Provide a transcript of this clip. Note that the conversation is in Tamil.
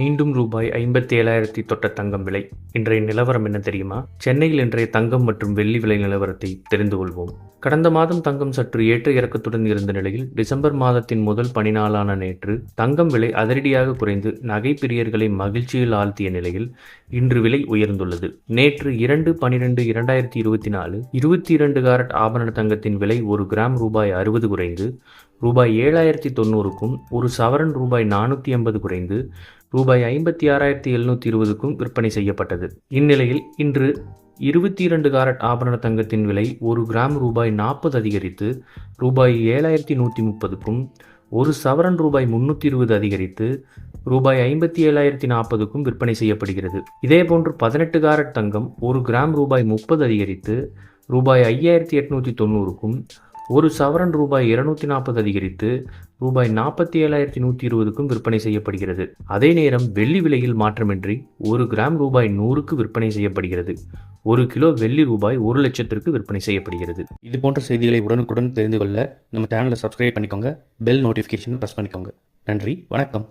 மீண்டும் ரூபாய் 57,000 தொட்ட தங்கம் விலை. இன்றைய நிலவரம் என்ன தெரியுமா? சென்னையில் இன்றைய தங்கம் மற்றும் வெள்ளி விலை நிலவரத்தை தெரிந்து கொள்வோம். கடந்த மாதம் தங்கம் சற்று ஏற்ற இறக்கத்துடன் இருந்த நிலையில் டிசம்பர் மாதத்தின் முதல் 10 நாளான நேற்று தங்கம் விலை அதிரடியாக குறைந்து நகை பிரியர்களை மகிழ்ச்சியில் ஆழ்த்திய நிலையில் இன்று விலை உயர்ந்துள்ளது. நேற்று 2/12/2024 22 காரட் ஆபரண தங்கத்தின் விலை ஒரு கிராம் ரூபாய் 60 குறைந்து ரூபாய் 7,090க்கும், ஒரு சவரன் ரூபாய் 480 குறைந்து ரூபாய் 56,720க்கும் விற்பனை செய்யப்பட்டது. இந்நிலையில் இன்று 22 காரட் ஆபரண தங்கத்தின் விலை ஒரு கிராம் ரூபாய் 40 அதிகரித்து ரூபாய் 7,130க்கும், ஒரு சவரன் ரூபாய் 320 அதிகரித்து ரூபாய் 57,040க்கும் விற்பனை செய்யப்படுகிறது. இதேபோன்று 18 காரட் தங்கம் ஒரு கிராம் ரூபாய் 30 அதிகரித்து ரூபாய் 5,890க்கும், ஒரு சவரன் ரூபாய் 240 அதிகரித்து ரூபாய் 47,120க்கும் விற்பனை செய்யப்படுகிறது. அதே நேரம் வெள்ளி விலையில் மாற்றமின்றி ஒரு கிராம் ரூபாய் 100க்கு விற்பனை செய்யப்படுகிறது. ஒரு கிலோ வெள்ளி ரூபாய் 1,00,000க்கு விற்பனை செய்யப்படுகிறது. இது போன்ற செய்திகளை உடனுக்குடன் தெரிந்து கொள்ள நம்ம சேனலை சப்ஸ்கிரைப் பண்ணிக்கோங்க. பெல் நோட்டிஃபிகேஷன் ப்ரெஸ் பண்ணிக்கோங்க. நன்றி, வணக்கம்.